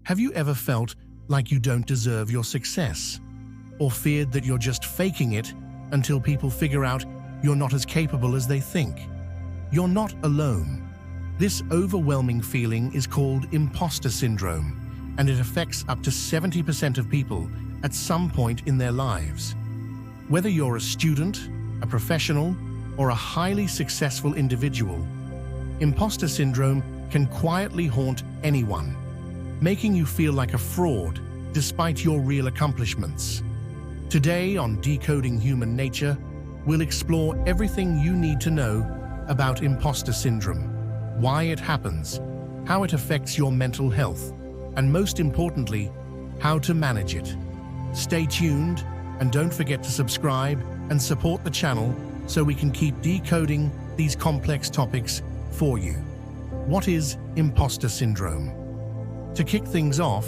Have you ever felt like you don't deserve your success? Or feared that you're just faking it until people figure out you're not as capable as they think? You're not alone. This overwhelming feeling is called imposter syndrome, and it affects up to 70% of people at some point in their lives. Whether you're a student, a professional, or a highly successful individual, imposter syndrome can quietly haunt anyone, making you feel like a fraud despite your real accomplishments. Today on Decoding Human Nature, we'll explore everything you need to know about imposter syndrome, why it happens, how it affects your mental health, and most importantly, how to manage it. Stay tuned and don't forget to subscribe and support the channel so we can keep decoding these complex topics for you. What is imposter syndrome? To kick things off,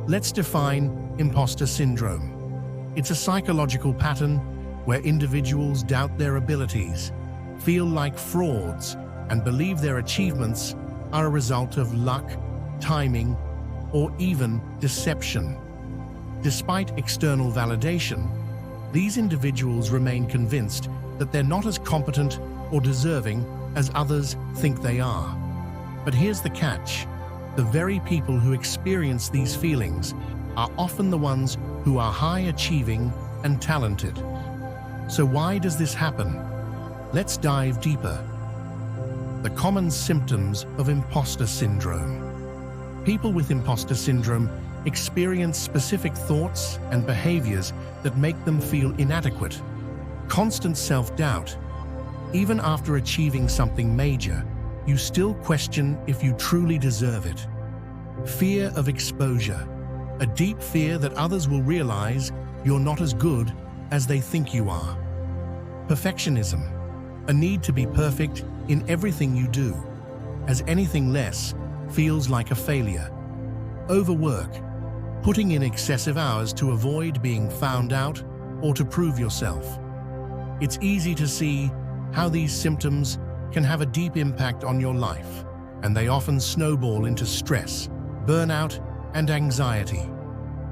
let's define imposter syndrome. It's a psychological pattern where individuals doubt their abilities, feel like frauds, and believe their achievements are a result of luck, timing, or even deception. Despite external validation, these individuals remain convinced that they're not as competent or deserving as others think they are. But here's the catch. The very people who experience these feelings are often the ones who are high-achieving and talented. So why does this happen? Let's dive deeper. The common symptoms of imposter syndrome. People with imposter syndrome experience specific thoughts and behaviors that make them feel inadequate. Constant self-doubt. Even after achieving something major, you still question if you truly deserve it. Fear of exposure. A deep fear that others will realize you're not as good as they think you are. Perfectionism. A need to be perfect in everything you do, as anything less feels like a failure. Overwork. Putting in excessive hours to avoid being found out or to prove yourself. It's easy to see how these symptoms can have a deep impact on your life, and they often snowball into stress, burnout, and anxiety.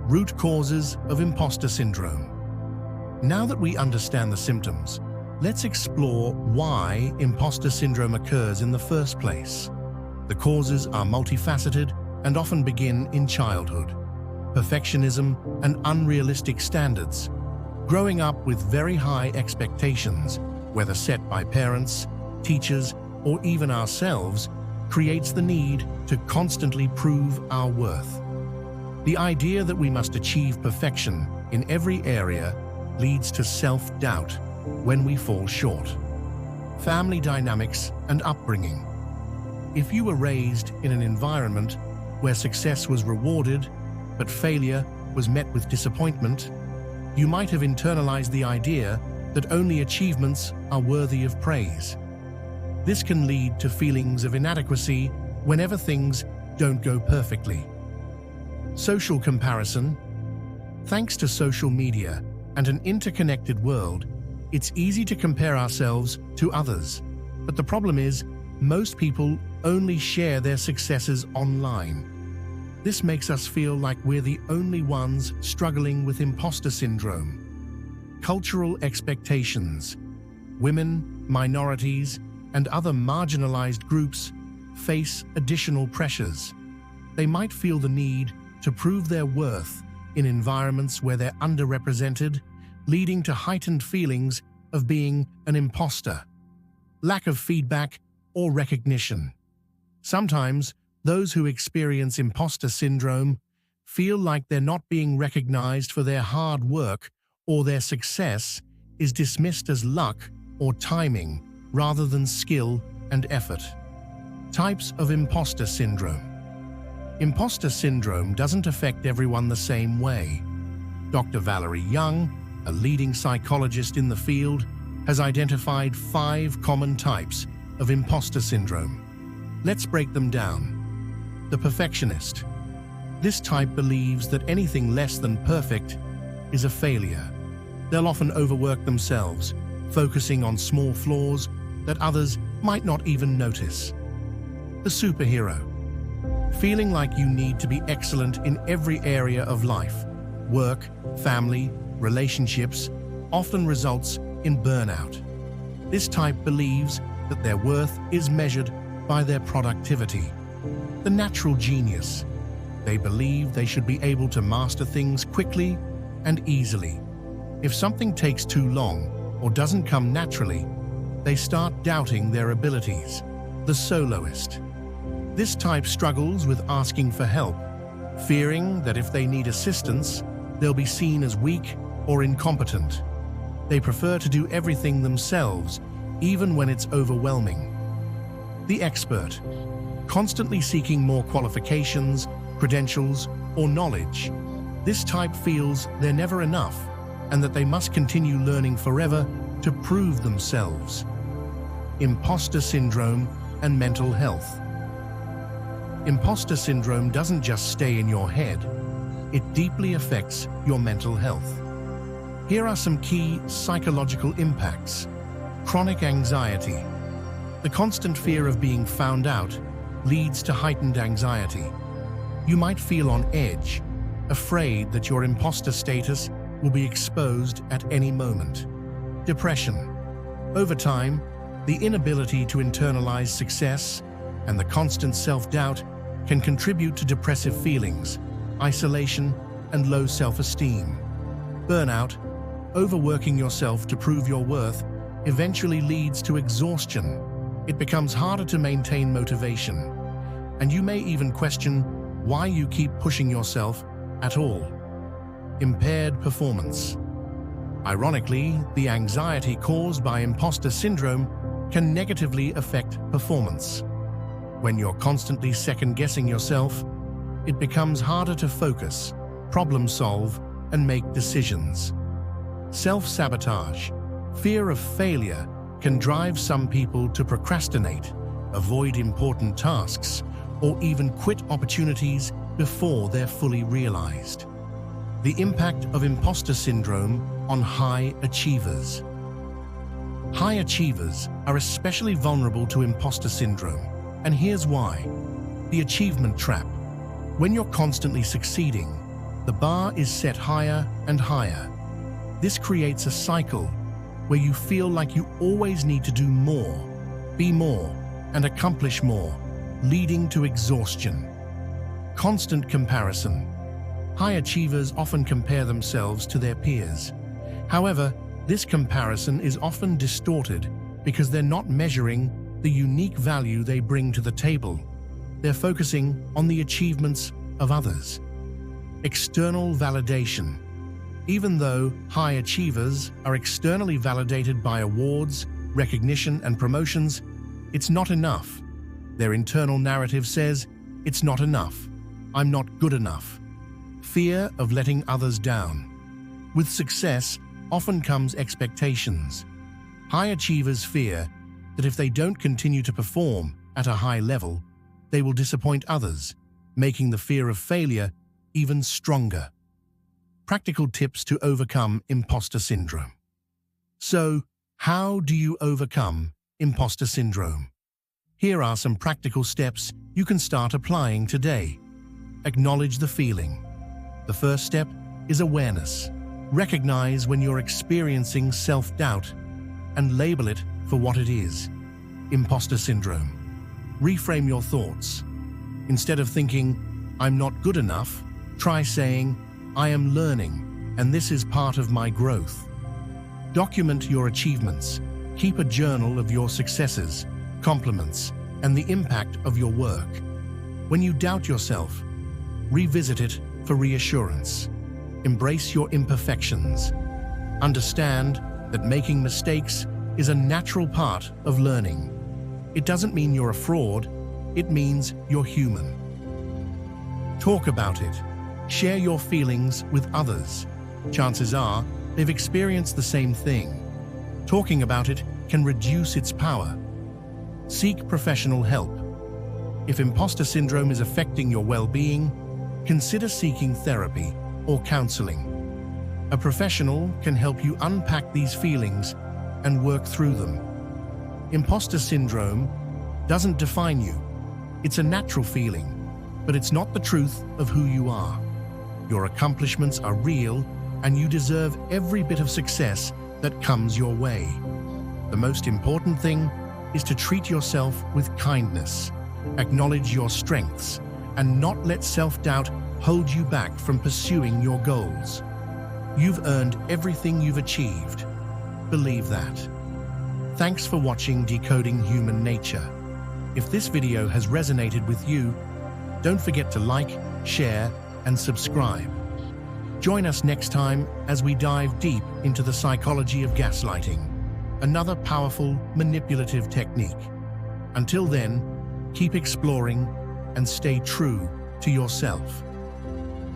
Root causes of imposter syndrome. Now that we understand the symptoms, let's explore why imposter syndrome occurs in the first place. The causes are multifaceted and often begin in childhood. Perfectionism and unrealistic standards. Growing up with very high expectations, whether set by parents, teachers, or even ourselves, creates the need to constantly prove our worth. The idea that we must achieve perfection in every area leads to self-doubt when we fall short. Family dynamics and upbringing. If you were raised in an environment where success was rewarded, but failure was met with disappointment, you might have internalized the idea that only achievements are worthy of praise. This can lead to feelings of inadequacy whenever things don't go perfectly. Social comparison. Thanks to social media and an interconnected world, it's easy to compare ourselves to others. But the problem is, most people only share their successes online. This makes us feel like we're the only ones struggling with imposter syndrome. Cultural expectations. Women, minorities, and other marginalized groups face additional pressures. They might feel the need to prove their worth in environments where they're underrepresented, leading to heightened feelings of being an imposter. Lack of feedback or recognition. Sometimes, those who experience imposter syndrome feel like they're not being recognized for their hard work, or their success is dismissed as luck or timing rather than skill and effort. Types of imposter syndrome. Imposter syndrome doesn't affect everyone the same way. Dr. Valerie Young, a leading psychologist in the field, has identified 5 common types of imposter syndrome. Let's break them down. The perfectionist. This type believes that anything less than perfect is a failure. They'll often overwork themselves, focusing on small flaws that others might not even notice. The superhero. feeling like you need to be excellent in every area of life, work, family, relationships, often results in burnout. This type believes that their worth is measured by their productivity. The natural genius. They believe they should be able to master things quickly and easily. If something takes too long or doesn't come naturally, they start doubting their abilities. The soloist. This type struggles with asking for help, fearing that if they need assistance, they'll be seen as weak or incompetent. They prefer to do everything themselves, even when it's overwhelming. The expert. Constantly seeking more qualifications, credentials, or knowledge. This type feels they're never enough and that they must continue learning forever to prove themselves. Imposter syndrome and mental health. Imposter syndrome doesn't just stay in your head, it deeply affects your mental health. Here are some key psychological impacts. Chronic anxiety. The constant fear of being found out leads to heightened anxiety. You might feel on edge, afraid that your imposter status will be exposed at any moment. Depression. Over time, the inability to internalize success and the constant self-doubt can contribute to depressive feelings, isolation, and low self-esteem. Burnout. Overworking yourself to prove your worth eventually leads to exhaustion. It becomes harder to maintain motivation, and you may even question why you keep pushing yourself at all. Impaired performance. Ironically, the anxiety caused by imposter syndrome can negatively affect performance. When you're constantly second-guessing yourself, it becomes harder to focus, problem solve, and make decisions. Self-sabotage. Fear of failure can drive some people to procrastinate, avoid important tasks, or even quit opportunities before they're fully realized. The impact of imposter syndrome on high achievers. High achievers are especially vulnerable to imposter syndrome, and here's why. The achievement trap. When you're constantly succeeding, the bar is set higher and higher. This creates a cycle where you feel like you always need to do more, be more, and accomplish more, leading to exhaustion. Constant comparison. High achievers often compare themselves to their peers. However, this comparison is often distorted because they're not measuring the unique value they bring to the table. They're focusing on the achievements of others. External validation. Even though high achievers are externally validated by awards, recognition, and promotions, it's not enough. Their internal narrative says, "It's not enough. I'm not good enough." Fear of letting others down. With success often comes expectations. High achievers fear that if they don't continue to perform at a high level, they will disappoint others, making the fear of failure even stronger. Practical tips to overcome imposter syndrome. So, how do you overcome imposter syndrome? Here are some practical steps you can start applying today. Acknowledge the feeling. The first step is awareness. Recognize when you're experiencing self-doubt and label it for what it is. Imposter syndrome. Reframe your thoughts. Instead of thinking, "I'm not good enough," try saying, "I am learning, and this is part of my growth." Document your achievements. Keep a journal of your successes, compliments, and the impact of your work. When you doubt yourself, revisit it for reassurance. Embrace your imperfections. Understand that making mistakes is a natural part of learning. It doesn't mean you're a fraud, it means you're human. Talk about it. Share your feelings with others. Chances are they've experienced the same thing. Talking about it can reduce its power. Seek professional help. If imposter syndrome is affecting your well-being, consider seeking therapy or counseling. A professional can help you unpack these feelings and work through them. Imposter syndrome doesn't define you. It's a natural feeling. but it's not the truth of who you are. Your accomplishments are real, and you deserve every bit of success that comes your way. The most important thing is to treat yourself with kindness, acknowledge your strengths, and not let self-doubt hold you back from pursuing your goals. You've earned everything you've achieved. Believe that. Thanks for watching Decoding Human Nature. If this video has resonated with you, don't forget to like, share, and subscribe. Join us next time as we dive deep into the psychology of gaslighting, another powerful, manipulative technique. Until then, keep exploring and stay true to yourself.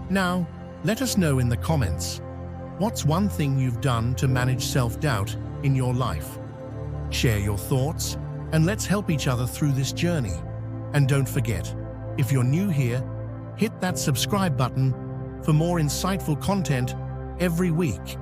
Now, let us know in the comments, what's one thing you've done to manage self-doubt in your life? Share your thoughts, and let's help each other through this journey. And don't forget, if you're new here, hit that subscribe button for more insightful content every week.